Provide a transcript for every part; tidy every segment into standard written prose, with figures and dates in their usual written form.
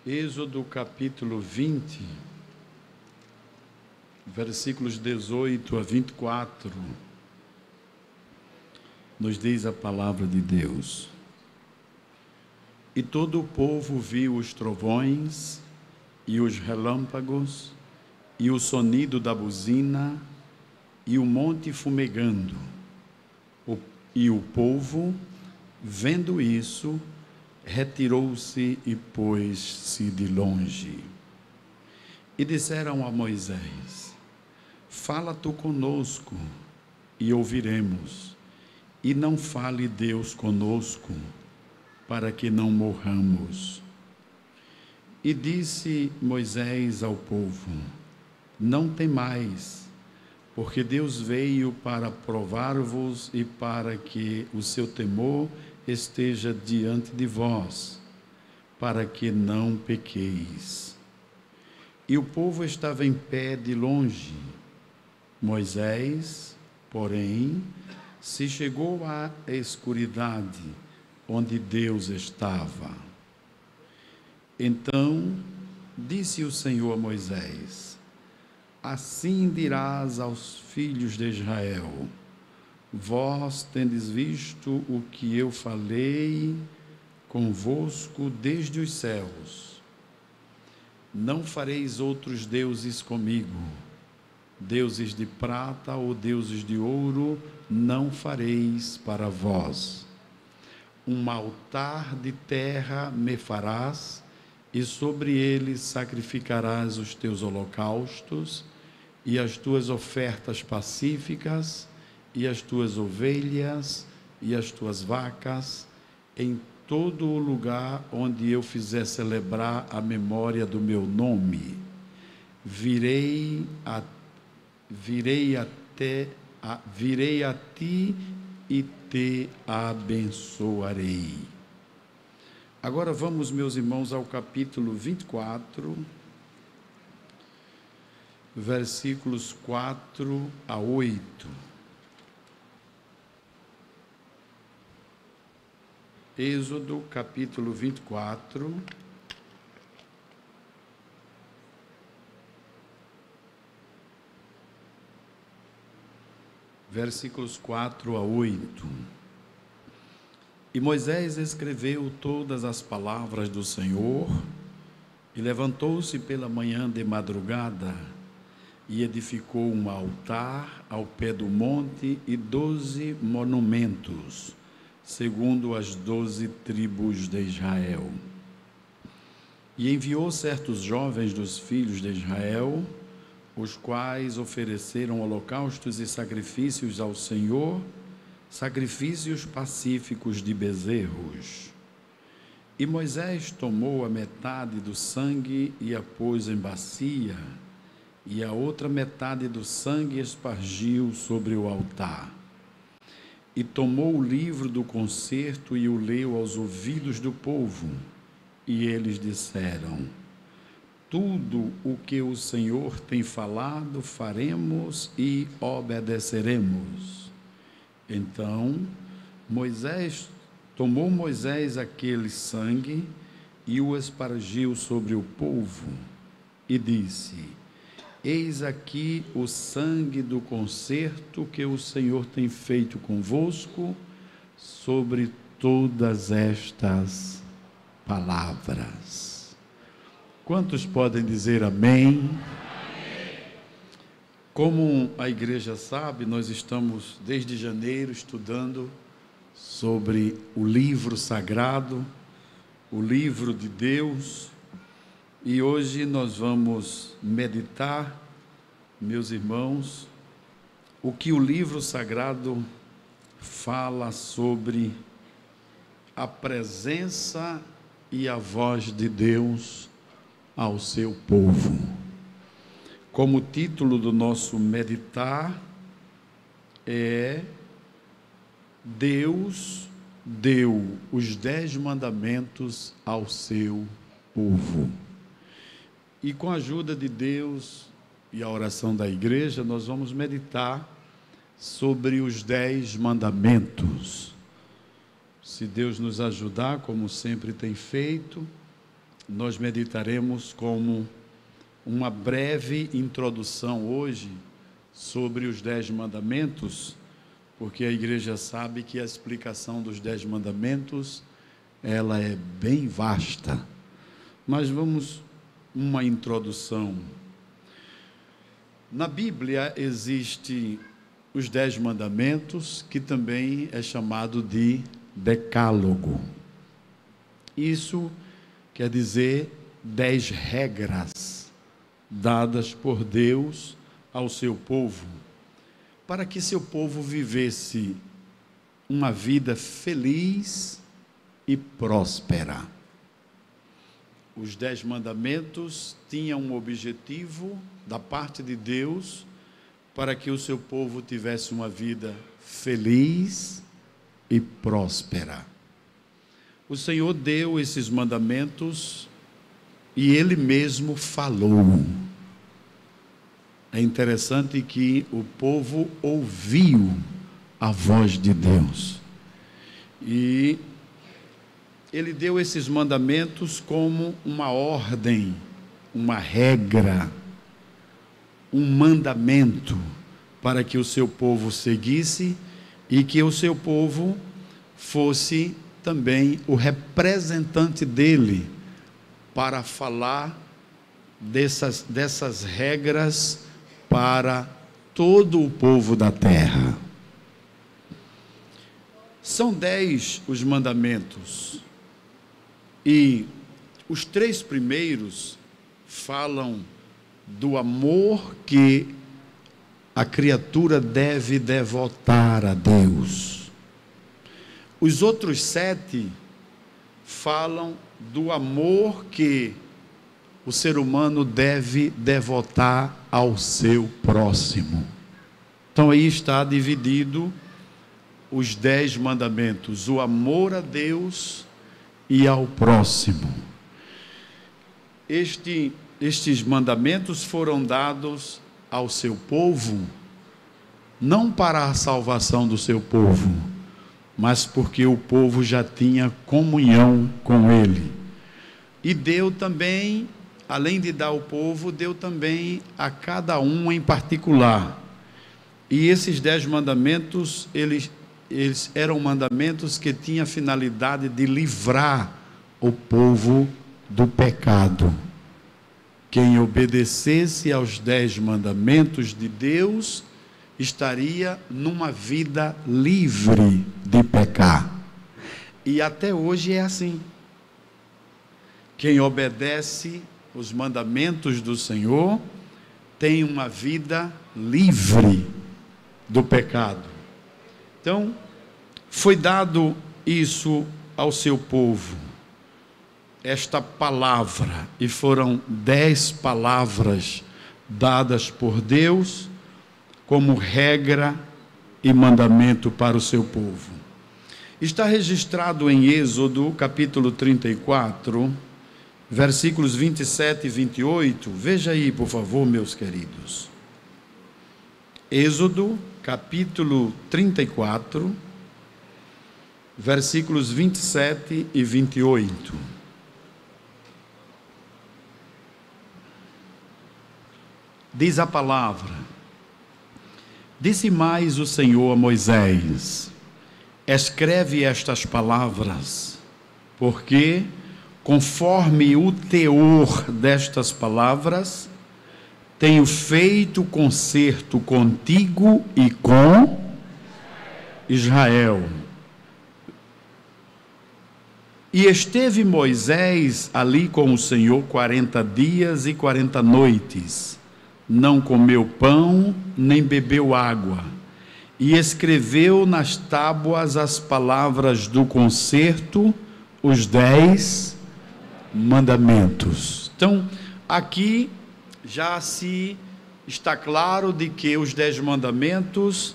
Êxodo capítulo 20, versículos 18 a 24, nos diz a palavra de Deus. E todo o povo viu os trovões, e os relâmpagos, e o sonido da buzina, e o monte fumegando. E o povo, vendo isso, retirou-se e pôs-se de longe. E disseram a Moisés: Fala tu conosco, e ouviremos, e não fale Deus conosco, para que não morramos. E disse Moisés ao povo: Não temais, porque Deus veio para provar-vos e para que o seu temor esteja diante de vós, para que não pequeis. E o povo estava em pé de longe. Moisés, porém, se chegou à escuridade onde Deus estava. Então disse o Senhor a Moisés: Assim dirás aos filhos de Israel: Vós tendes visto o que eu falei convosco desde os céus. Não fareis outros deuses comigo, deuses de prata ou deuses de ouro não fareis para vós. Um altar de terra me farás, e sobre ele sacrificarás os teus holocaustos e as tuas ofertas pacíficas, e as tuas ovelhas e as tuas vacas, em todo o lugar onde eu fizer celebrar a memória do meu nome. Virei a ti e te abençoarei. Agora vamos, meus irmãos, ao capítulo 24, versículos 4 a 8. Êxodo capítulo 24, versículos 4 a 8. E Moisés escreveu todas as palavras do Senhor, e levantou-se pela manhã de madrugada, e edificou um altar ao pé do monte e 12 monumentos, segundo as 12 tribos de Israel. E enviou certos jovens dos filhos de Israel, os quais ofereceram holocaustos e sacrifícios ao Senhor, sacrifícios pacíficos de bezerros. E Moisés tomou a metade do sangue e a pôs em bacia, e a outra metade do sangue espargiu sobre o altar. E tomou o livro do concerto e o leu aos ouvidos do povo. E eles disseram: Tudo o que o Senhor tem falado faremos e obedeceremos. Então tomou Moisés aquele sangue e o espargiu sobre o povo e disse: Eis aqui o sangue do concerto que o Senhor tem feito convosco sobre todas estas palavras. Quantos podem dizer amém? Como a igreja sabe, nós estamos desde janeiro estudando sobre o livro sagrado, o livro de Deus, e hoje nós vamos meditar, meus irmãos, o que o livro sagrado fala sobre a presença e a voz de Deus ao seu povo. Como título do nosso meditar é: Deus deu os 10 mandamentos ao seu povo. E com a ajuda de Deus e a oração da igreja, nós vamos meditar sobre os 10 mandamentos. Se Deus nos ajudar, como sempre tem feito, nós meditaremos como uma breve introdução hoje sobre os 10 mandamentos, porque a igreja sabe que a explicação dos 10 mandamentos, ela é bem vasta. Mas vamos uma introdução. Na Bíblia existe os 10 mandamentos, que também é chamado de decálogo. Isso quer dizer 10 regras dadas por Deus ao seu povo, para que seu povo vivesse uma vida feliz e próspera. Os 10 mandamentos tinham um objetivo da parte de Deus para que o seu povo tivesse uma vida feliz e próspera. O Senhor deu esses mandamentos e Ele mesmo falou. É interessante que o povo ouviu a voz de Deus. E Ele deu esses mandamentos como uma ordem, uma regra, um mandamento para que o seu povo seguisse e que o seu povo fosse também o representante dele para falar dessas regras para todo o povo da terra. São 10 os mandamentos e os 3 primeiros falam do amor que a criatura deve devotar a Deus. Os outros 7 falam do amor que o ser humano deve devotar ao seu próximo. Então aí está dividido os 10 mandamentos, o amor a Deus e ao próximo. Estes mandamentos foram dados ao seu povo, não para a salvação do seu povo, mas porque o povo já tinha comunhão com ele. E deu também, além de dar ao povo, deu também a cada um em particular. E esses 10 mandamentos, eles eram mandamentos que tinham a finalidade de livrar o povo do pecado. Quem obedecesse aos 10 mandamentos de Deus estaria numa vida livre de pecar. E até hoje é assim. Quem obedece os mandamentos do Senhor tem uma vida livre do pecado. Então, foi dado isso ao seu povo, esta palavra, e foram 10 palavras dadas por Deus como regra e mandamento para o seu povo. Está registrado em Êxodo, capítulo 34, versículos 27 e 28. Veja aí, por favor, meus queridos. Êxodo, capítulo 34, versículos 27 e 28. Diz a palavra: disse mais o Senhor a Moisés: escreve estas palavras, porque, conforme o teor destas palavras, tenho feito concerto contigo e com Israel. E esteve Moisés ali com o Senhor 40 dias e 40 noites. Não comeu pão, nem bebeu água. E escreveu nas tábuas as palavras do concerto, os 10 mandamentos. Então, aqui já se está claro de que os 10 mandamentos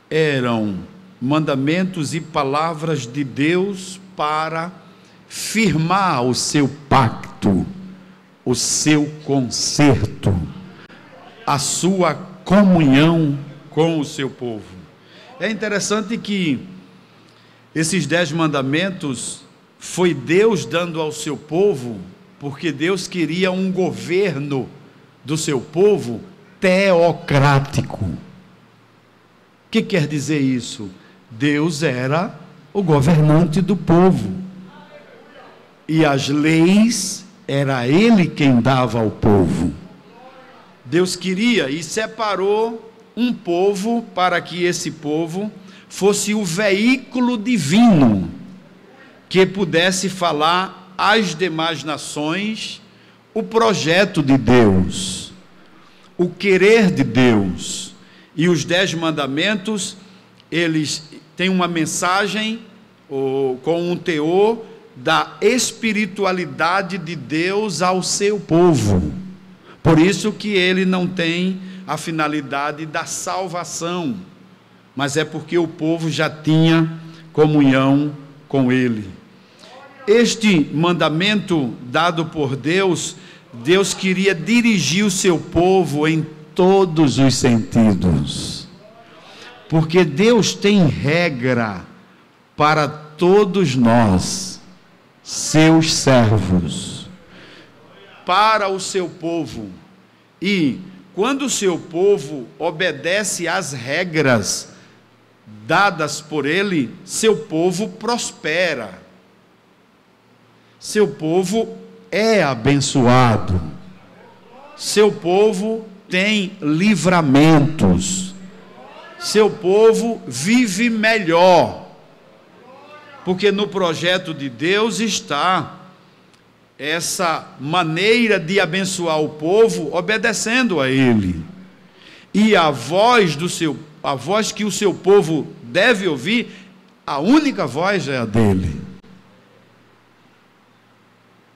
eram mandamentos e palavras de Deus para firmar o seu pacto, o seu concerto, a sua comunhão com o seu povo. É interessante que esses 10 mandamentos foi Deus dando ao seu povo porque Deus queria um governo do seu povo teocrático. O que quer dizer isso? Deus era o governante do povo, e as leis era Ele quem dava ao povo. Deus queria e separou um povo para que esse povo fosse o veículo divino que pudesse falar às demais nações o projeto de Deus, o querer de Deus. E os 10 mandamentos, eles têm uma mensagem com um teor da espiritualidade de Deus ao seu povo. Por isso que ele não tem a finalidade da salvação, mas é porque o povo já tinha comunhão com ele. Este mandamento dado por Deus, Deus queria dirigir o seu povo em todos os sentidos, porque Deus tem regra para todos nós, seus servos, para o seu povo. E quando o seu povo obedece às regras dadas por ele, seu povo prospera, seu povo é abençoado, seu povo tem livramentos, seu povo vive melhor, porque no projeto de Deus está essa maneira de abençoar o povo obedecendo a ele. E a voz que o seu povo deve ouvir, a única voz é a dele.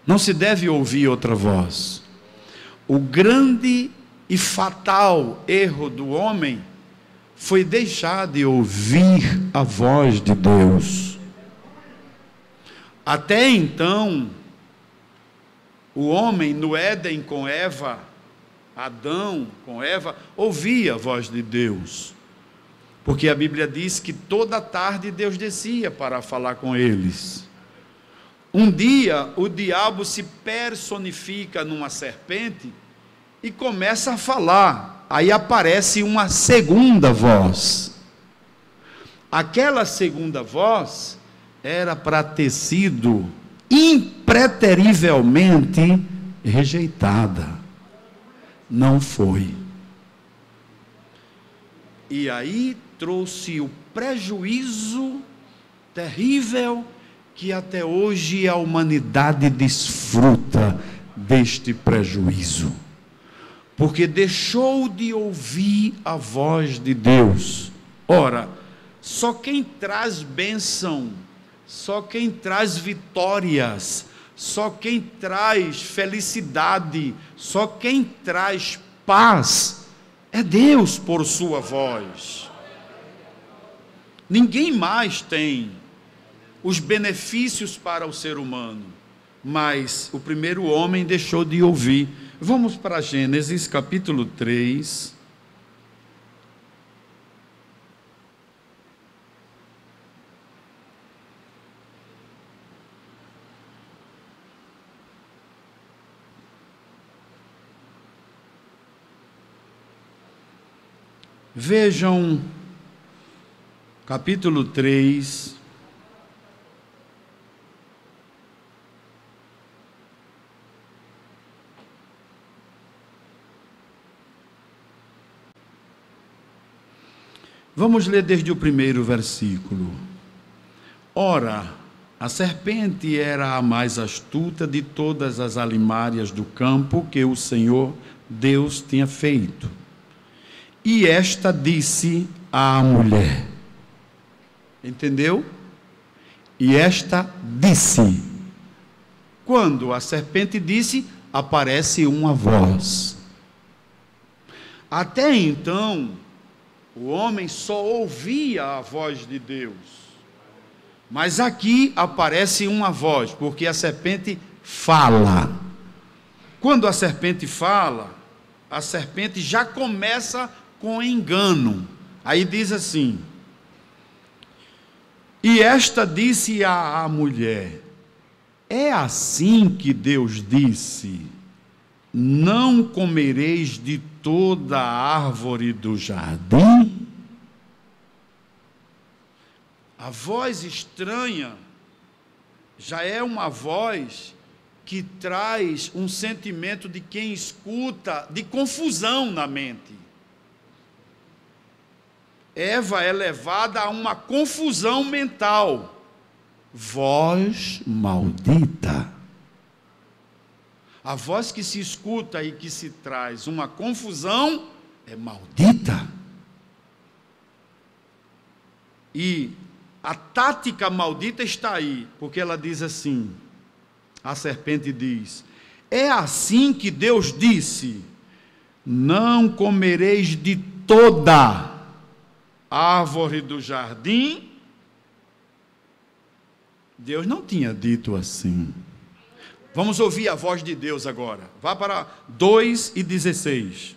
Não se deve ouvir outra voz. O grande e fatal erro do homem foi deixar de ouvir a voz de Deus. Até então, o homem no Éden com Eva, Adão com Eva, ouvia a voz de Deus, porque a Bíblia diz que toda tarde Deus descia para falar com eles. Um dia o diabo se personifica numa serpente e começa a falar, aí aparece uma segunda voz. Aquela segunda voz era para ter sido impreterivelmente rejeitada. Não foi. E aí trouxe o prejuízo terrível que até hoje a humanidade desfruta deste prejuízo, porque deixou de ouvir a voz de Deus. Ora, só quem traz bênção, só quem traz vitórias, só quem traz felicidade, só quem traz paz é Deus por sua voz. Ninguém mais tem os benefícios para o ser humano, mas o primeiro homem deixou de ouvir. Vamos para Gênesis capítulo 3. Vejam, capítulo 3, vamos ler desde o primeiro versículo. Ora, a serpente era a mais astuta de todas as alimárias do campo que o Senhor Deus tinha feito. E esta disse à mulher, entendeu? E esta disse. Quando a serpente disse, aparece uma voz. Até então, o homem só ouvia a voz de Deus. Mas aqui aparece uma voz, porque a serpente fala. Quando a serpente fala, a serpente já começa com engano. Aí diz assim: e esta disse à mulher. É assim que Deus disse: não comereis de toda a árvore do jardim? A voz estranha já é uma voz que traz um sentimento de quem escuta, de confusão na mente. Eva é levada a uma confusão mental. Voz maldita. A voz que se escuta e que se traz uma confusão é maldita. E a tática maldita está aí, porque ela diz assim, a serpente diz: é assim que Deus disse: não comereis de toda árvore do jardim. Deus não tinha dito assim. Vamos ouvir a voz de Deus agora. Vá para 2:16.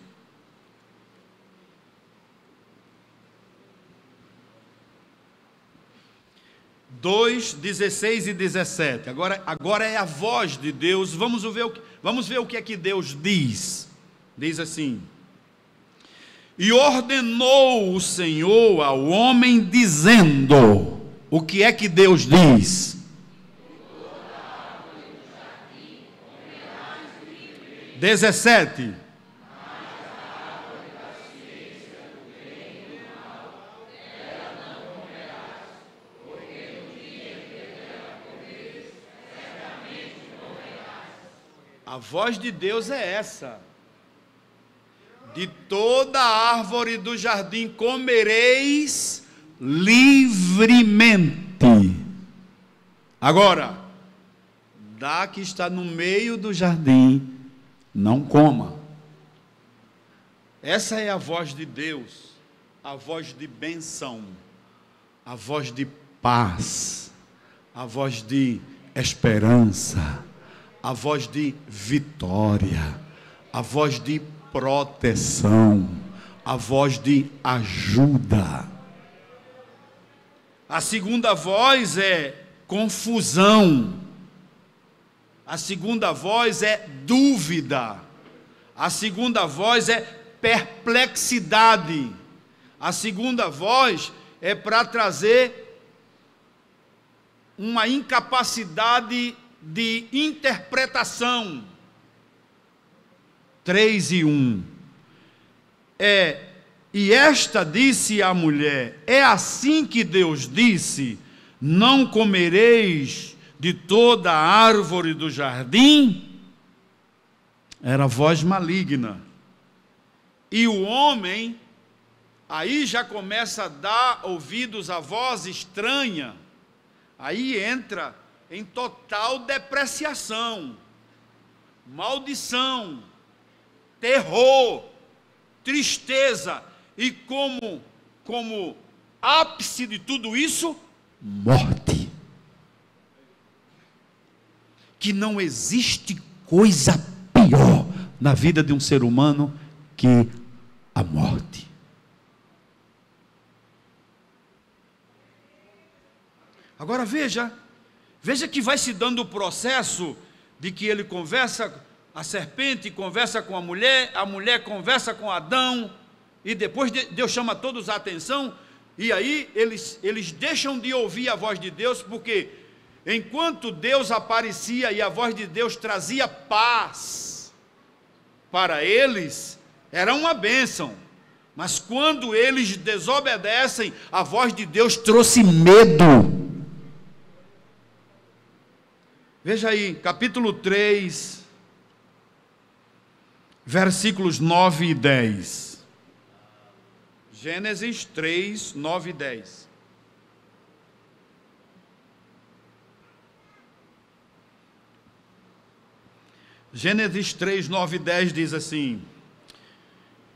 2:16 e 17. Agora é a voz de Deus. Vamos ver o que é que Deus diz. Diz assim: e ordenou o Senhor ao homem, dizendo. O que é que Deus diz? 17. A voz de Deus é essa: de toda árvore do jardim comereis livremente. Agora, da que está no meio do jardim, não coma. Essa é a voz de Deus, a voz de bênção, a voz de paz, a voz de esperança, a voz de vitória, a voz de proteção, a voz de ajuda. A segunda voz é confusão. A segunda voz é dúvida. A segunda voz é perplexidade. A segunda voz é para trazer uma incapacidade de interpretação. 3:1. E esta disse à mulher: é assim que Deus disse: não comereis de toda a árvore do jardim? Era voz maligna. E o homem, aí já começa a dar ouvidos à voz estranha, aí entra em total depreciação, maldição, terror, tristeza, e como ápice de tudo isso, morte. Que não existe coisa pior na vida de um ser humano que a morte. Agora veja que vai se dando o processo de que ele conversa, a serpente conversa com a mulher conversa com Adão, e depois Deus chama todos a atenção, e aí eles deixam de ouvir a voz de Deus, porque enquanto Deus aparecia e a voz de Deus trazia paz para eles, era uma bênção. Mas quando eles desobedecem, a voz de Deus trouxe medo. Veja aí, capítulo 3, versículos 9 e 10. Gênesis 3, 9 e 10. Gênesis 3, 9 e 10 diz assim: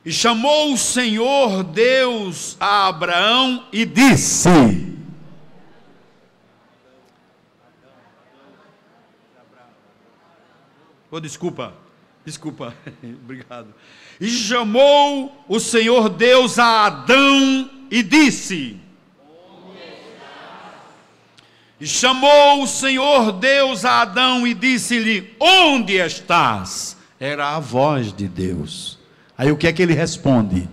e chamou o Senhor Deus a Abraão e disse... desculpa, obrigado. E chamou o Senhor Deus a Adão e disse... E chamou o Senhor Deus a Adão e disse-lhe: onde estás? Era a voz de Deus. Aí o que é que ele responde?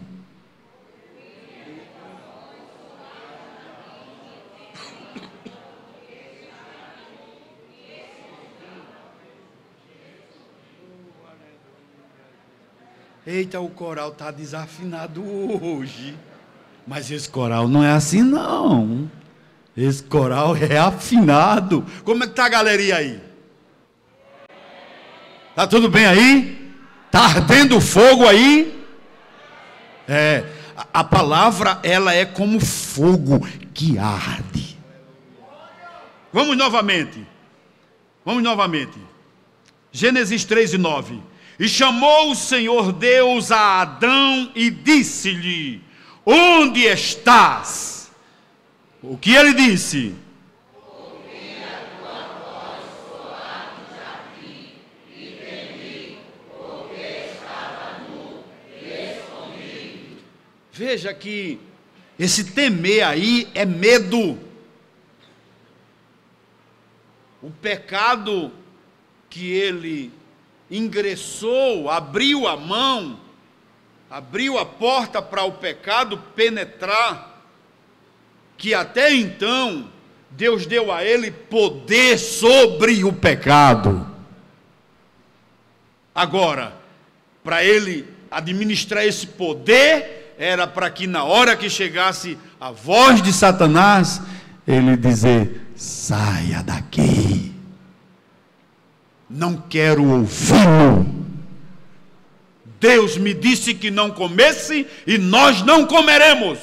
Eita, o coral está desafinado hoje. Mas esse coral não é assim não. Esse coral é afinado. Como é que está a galeria aí? Está tudo bem aí? Está ardendo fogo aí? A palavra, ela é como fogo que arde. Vamos novamente. Gênesis 3:9. E chamou o Senhor Deus a Adão e disse-lhe: onde estás? O que ele disse? Ouvi a tua voz soar no jardim, e temi, porque estava nu e escondi. Veja que esse temer aí é medo. O pecado que ele ingressou, abriu a mão, abriu a porta para o pecado penetrar, que até então Deus deu a ele poder sobre o pecado. Agora, para ele administrar esse poder, era para que na hora que chegasse a voz de Satanás, ele dizer: saia daqui. Não quero ouvi-lo. Deus me disse que não comesse e nós não comeremos.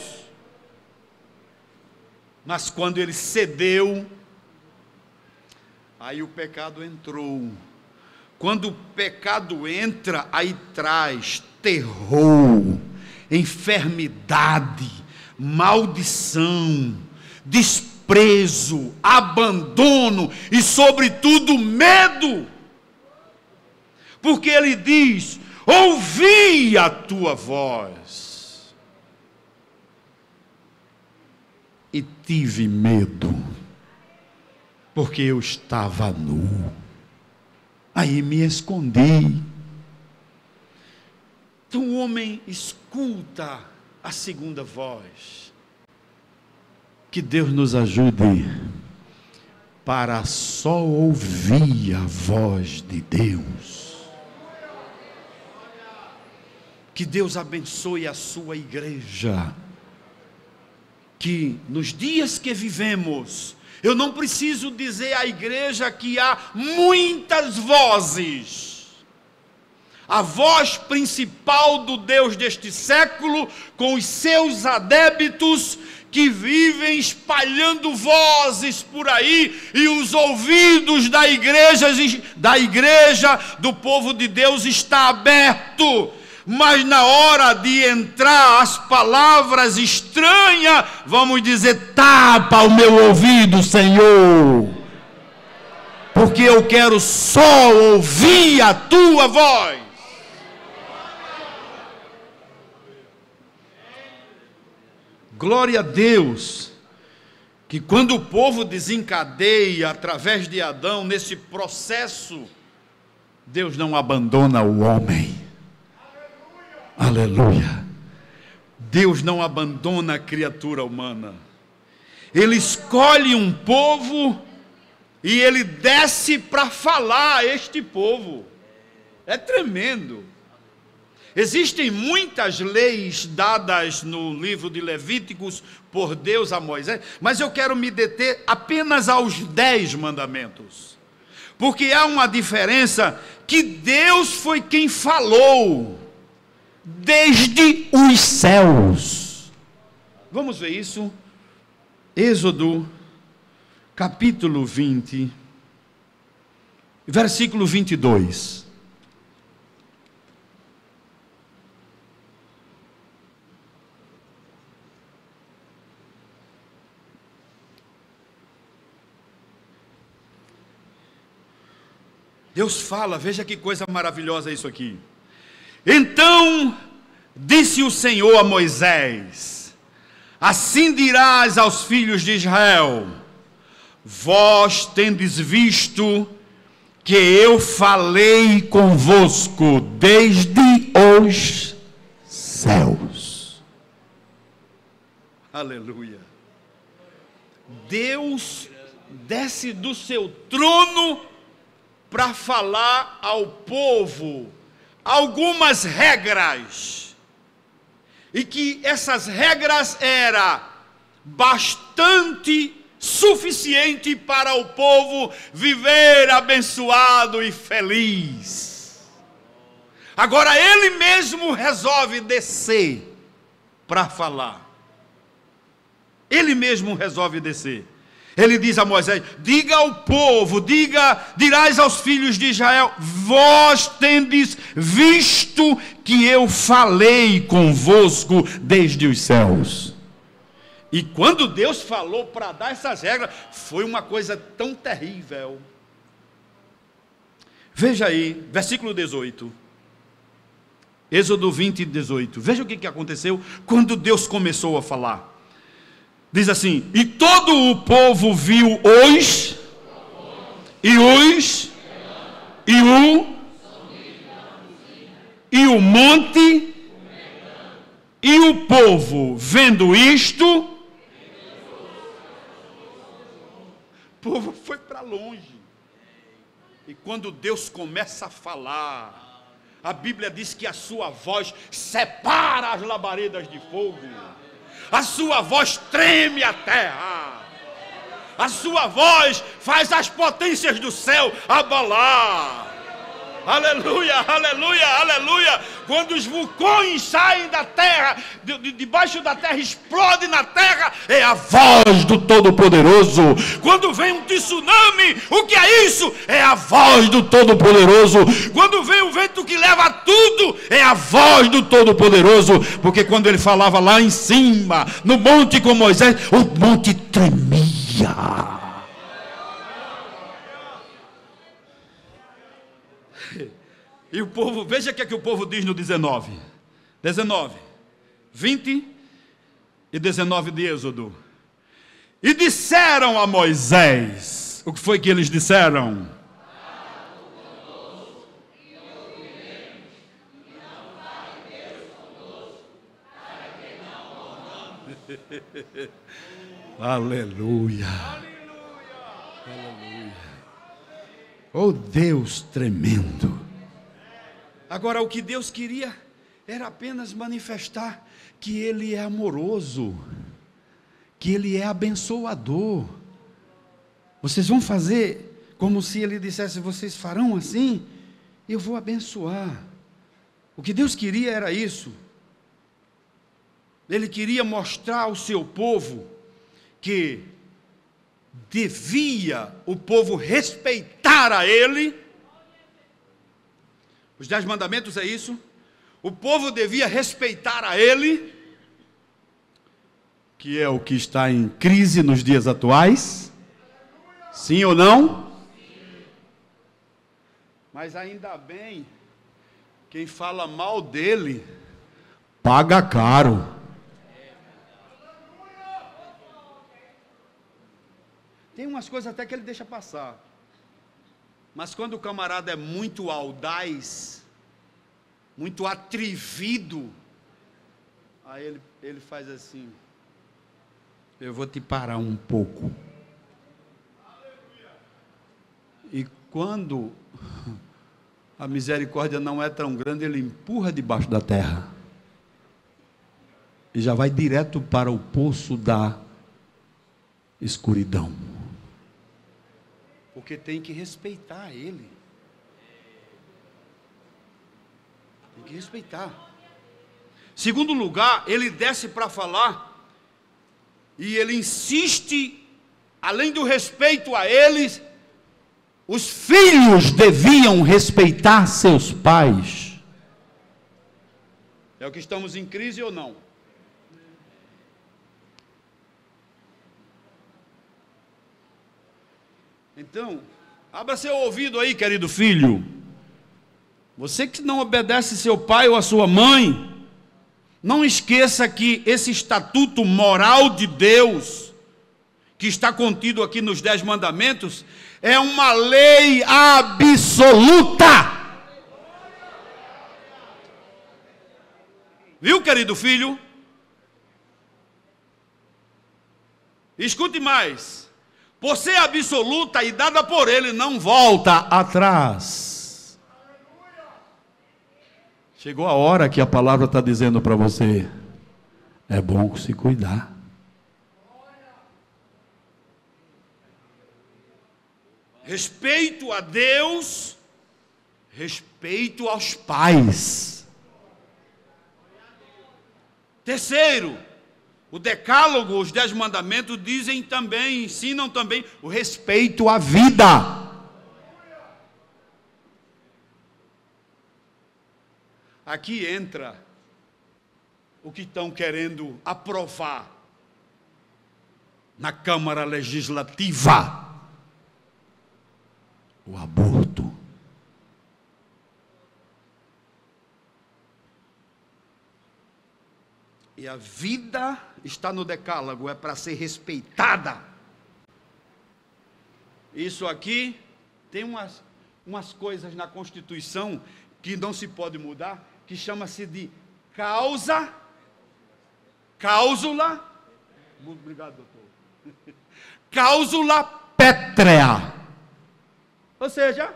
Mas quando ele cedeu, aí o pecado entrou. Quando o pecado entra, aí traz terror, enfermidade, maldição, desprezo, abandono e, sobretudo, medo. Porque ele diz: ouvi a tua voz e tive medo, porque eu estava nu, aí me escondi. Então o homem escuta a segunda voz. Que Deus nos ajude para só ouvir a voz de Deus. Que Deus abençoe a sua igreja. Que nos dias que vivemos, eu não preciso dizer à igreja que há muitas vozes. A voz principal do Deus deste século, com os seus adébitos, que vivem espalhando vozes por aí, e os ouvidos da igreja, do povo de Deus, está aberto. Mas na hora de entrar as palavras estranhas, vamos dizer: tapa o meu ouvido, Senhor, porque eu quero só ouvir a tua voz. Glória a Deus, que quando o povo desencadeia através de Adão nesse processo, Deus não abandona o homem. Aleluia. Deus não abandona a criatura humana. Ele escolhe um povo e ele desce para falar a este povo. É tremendo. Existem muitas leis dadas no livro de Levíticos por Deus a Moisés, mas eu quero me deter apenas aos 10 mandamentos. Porque há uma diferença, que Deus foi quem falou desde os céus. Vamos ver isso. Êxodo, capítulo 20, versículo 22. Deus fala, veja que coisa maravilhosa isso aqui. Então disse o Senhor a Moisés: assim dirás aos filhos de Israel: vós tendes visto que eu falei convosco desde os céus. Aleluia. Deus desce do seu trono para falar ao povo algumas regras, e que essas regras eram bastante suficiente para o povo viver abençoado e feliz. Agora ele mesmo resolve descer para falar. Ele mesmo resolve descer. Ele diz a Moisés: diga ao povo, dirás aos filhos de Israel, vós tendes visto que eu falei convosco desde os céus. E quando Deus falou para dar essas regras, foi uma coisa tão terrível. Veja aí, versículo 18. Êxodo 20, 18. Veja o que aconteceu quando Deus começou a falar. Diz assim: e todo o povo viu os, e o monte, e o povo, vendo isto, o povo foi para longe. E quando Deus começa a falar, a Bíblia diz que a sua voz separa as labaredas de fogo. A sua voz treme a terra. A sua voz faz as potências do céu abalar. Aleluia, aleluia, aleluia. Quando os vulcões saem da terra, debaixo da terra, explodem na terra, é a voz do Todo-Poderoso. Quando vem um tsunami, o que é isso? É a voz do Todo-Poderoso. Quando vem o vento que leva tudo, é a voz do Todo-Poderoso. Porque quando ele falava lá em cima, no monte com Moisés, o monte tremia. E o povo, veja o que é que o povo diz no 19, 20 e 19 de Êxodo. E disseram a Moisés, o que foi que eles disseram? Aleluia. Aleluia. Oh Deus tremendo. Agora, o que Deus queria era apenas manifestar que Ele é amoroso, que Ele é abençoador. Vocês vão fazer como se Ele dissesse: vocês farão assim, eu vou abençoar. O que Deus queria era isso. Ele queria mostrar ao seu povo que devia o povo respeitar a Ele. Os 10 mandamentos é isso. O povo devia respeitar a Ele, que é o que está em crise nos dias atuais. Sim ou não? Mas ainda bem, quem fala mal dele, paga caro. Tem umas coisas até que ele deixa passar. Mas quando o camarada é muito audaz, muito atrevido, aí ele faz assim: eu vou te parar um pouco. E quando a misericórdia não é tão grande, ele empurra debaixo da terra. E já vai direto para o poço da escuridão. Porque tem que respeitar Ele. Tem que respeitar. Segundo lugar, ele desce para falar, e ele insiste, além do respeito a eles, os filhos deviam respeitar seus pais. É o que estamos em crise ou não? Então, abra seu ouvido aí, querido filho. Você que não obedece seu pai ou a sua mãe, não esqueça que esse estatuto moral de Deus, que está contido aqui nos 10 mandamentos, é uma lei absoluta. Viu, querido filho? Escute mais. Por ser absoluta e dada por ele, não volta atrás. Chegou a hora que a palavra está dizendo para você: é bom se cuidar. Respeito a Deus, respeito aos pais. Terceiro, o decálogo, os 10 mandamentos dizem também, ensinam também o respeito à vida. Aqui entra o que estão querendo aprovar na Câmara Legislativa: o aborto. E a vida está no decálogo, é para ser respeitada. Isso aqui tem umas coisas na Constituição que não se pode mudar, que chama-se de cláusula, obrigado, doutor, cláusula pétrea. Ou seja,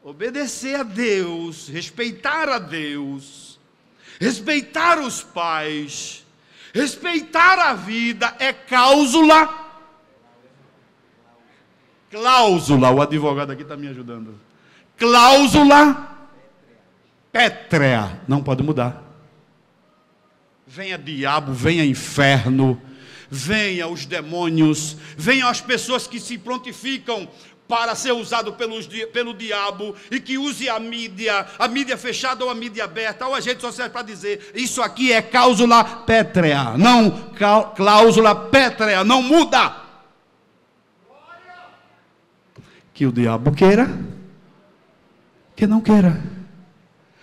obedecer a Deus, respeitar a Deus, respeitar os pais, respeitar a vida é cláusula, o advogado aqui está me ajudando, cláusula pétrea, não pode mudar. Venha diabo, venha inferno, venha os demônios, venham as pessoas que se prontificam para ser usado pelo diabo e que use a mídia fechada ou a mídia aberta ou as redes sociais para dizer: isso aqui é cláusula pétrea. Não, cláusula pétrea, não muda. Que o diabo queira, que não queira,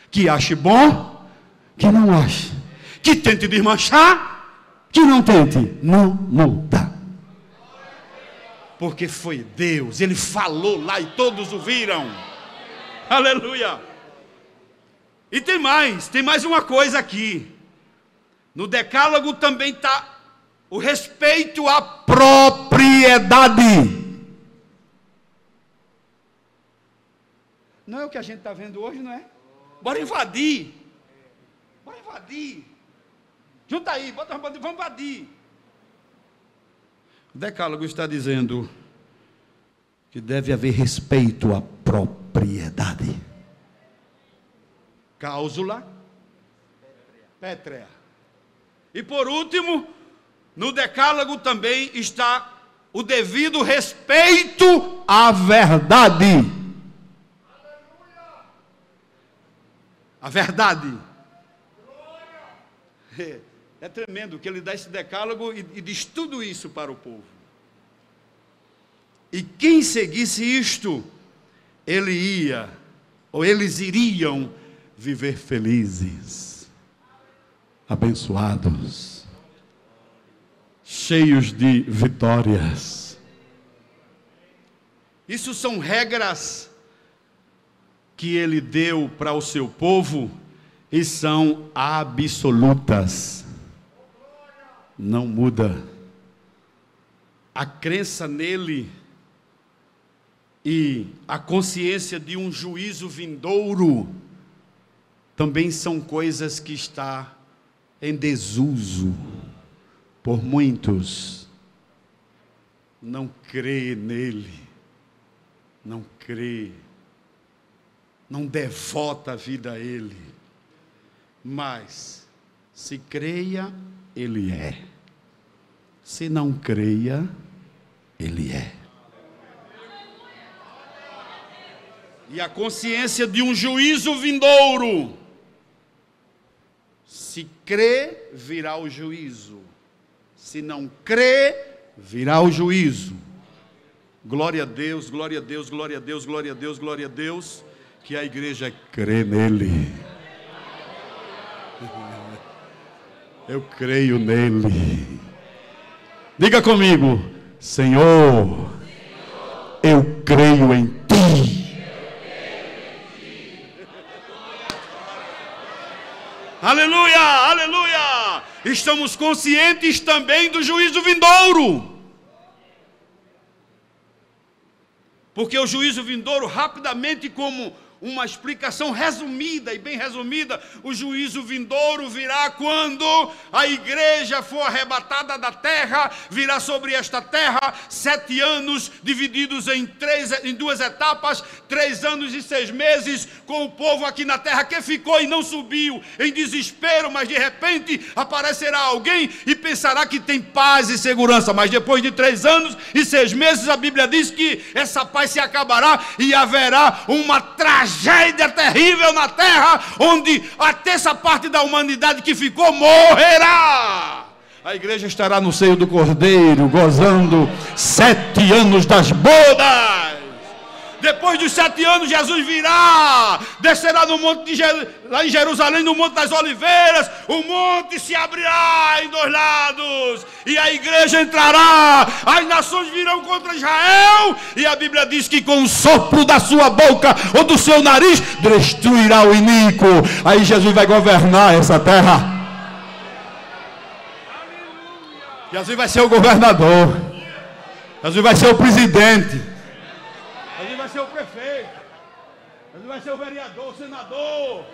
que ache bom, que não ache, que tente desmanchar, que não tente, não muda. Porque foi Deus, Ele falou lá e todos ouviram. Aleluia. E tem mais uma coisa aqui. No decálogo também está o respeito à propriedade. Não é o que a gente está vendo hoje, não é? Bora invadir. Bora invadir. Junta aí, vamos invadir. O decálogo está dizendo que deve haver respeito à propriedade. Cláusula pétrea. E por último, no decálogo também está o devido respeito à verdade. A verdade. É tremendo que ele dá esse decálogo e diz tudo isso para o povo. E quem seguisse isto, eles iriam viver felizes, abençoados, cheios de vitórias. Isso são regras que ele deu para o seu povo e são absolutas. Não muda. A crença nele e a consciência de um juízo vindouro também são coisas que está em desuso por muitos. Não crê nele, não crê, não devota a vida a ele, mas se creia, ele é. Se não creia, ele é. E a consciência de um juízo vindouro. Se crê, virá o juízo. Se não crê, virá o juízo. Glória a Deus, glória a Deus, glória a Deus, glória a Deus, glória a Deus, que a igreja crê nele. Eu creio nele. Diga comigo: Senhor, eu creio em ti. Aleluia, aleluia. Estamos conscientes também do juízo vindouro. Porque o juízo vindouro, rapidamente, como uma explicação resumida e bem resumida, o juízo vindouro virá quando a igreja for arrebatada da terra. Virá sobre esta terra 7 anos divididos em 2 etapas, 3 anos e 6 meses, com o povo aqui na terra que ficou e não subiu em desespero, mas de repente aparecerá alguém e pensará que tem paz e segurança, mas depois de 3 anos e 6 meses a Bíblia diz que essa paz se acabará e haverá uma tragédia terrível na terra, onde a terça parte da humanidade que ficou morrerá. A igreja estará no seio do Cordeiro, gozando 7 anos das bodas. Depois dos 7 anos, Jesus virá, descerá no monte lá em Jerusalém, no Monte das Oliveiras. O monte se abrirá em 2 lados e a igreja entrará. As nações virão contra Israel e a Bíblia diz que com o sopro da sua boca ou do seu nariz destruirá o iníquo. Aí Jesus vai governar essa terra. Jesus vai ser o governador. Jesus vai ser o presidente. Jesus vai ser o prefeito. Jesus vai ser o vereador, o senador.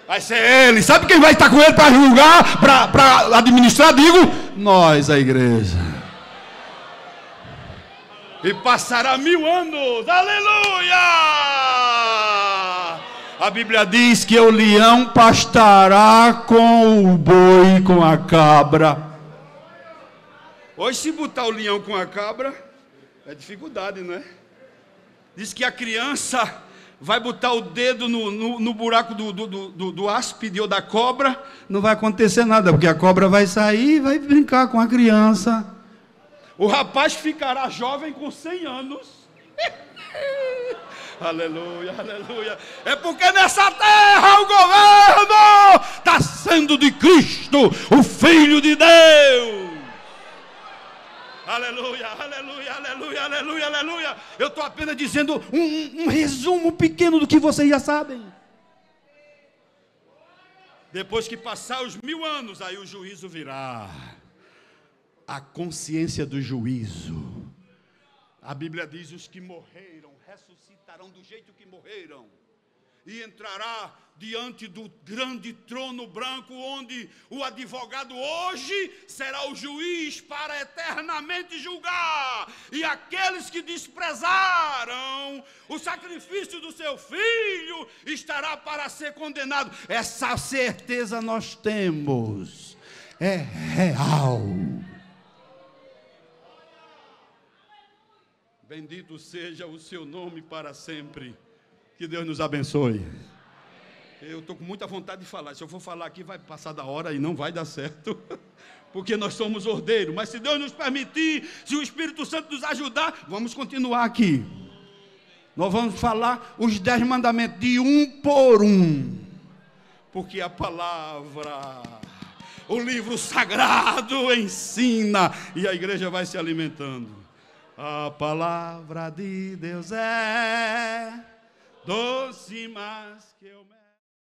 Vai ser ele. Sabe quem vai estar com ele para julgar, para administrar? Digo, nós, a igreja. E passará 1000 anos. Aleluia! A Bíblia diz que o leão pastará com o boi, com a cabra. Hoje, se botar o leão com a cabra, é dificuldade, não é? Diz que a criança vai botar o dedo no buraco do áspide ou da cobra, não vai acontecer nada, porque a cobra vai sair e vai brincar com a criança. O rapaz ficará jovem com 100 anos. Aleluia, aleluia. É porque nessa terra o governo está sendo de Cristo, o Filho de Deus. Aleluia, aleluia, aleluia, aleluia, aleluia. Eu estou apenas dizendo um resumo pequeno do que vocês já sabem. Depois que passar os 1000 anos, aí o juízo virá. A consciência do juízo. A Bíblia diz: os que morreram ressuscitarão do jeito que morreram. E entrará diante do grande trono branco, onde o advogado hoje será o juiz para eternamente julgar. E aqueles que desprezaram o sacrifício do seu filho estará para ser condenado. Essa certeza nós temos. É real. Bendito seja o seu nome para sempre. Que Deus nos abençoe. Eu estou com muita vontade de falar. Se eu for falar aqui, vai passar da hora e não vai dar certo. Porque nós somos ordeiros. Mas se Deus nos permitir, se o Espírito Santo nos ajudar, vamos continuar aqui. Nós vamos falar os 10 mandamentos de um por um. Porque a palavra, o livro sagrado ensina. E a igreja vai se alimentando. A palavra de Deus é doce mais que o mel.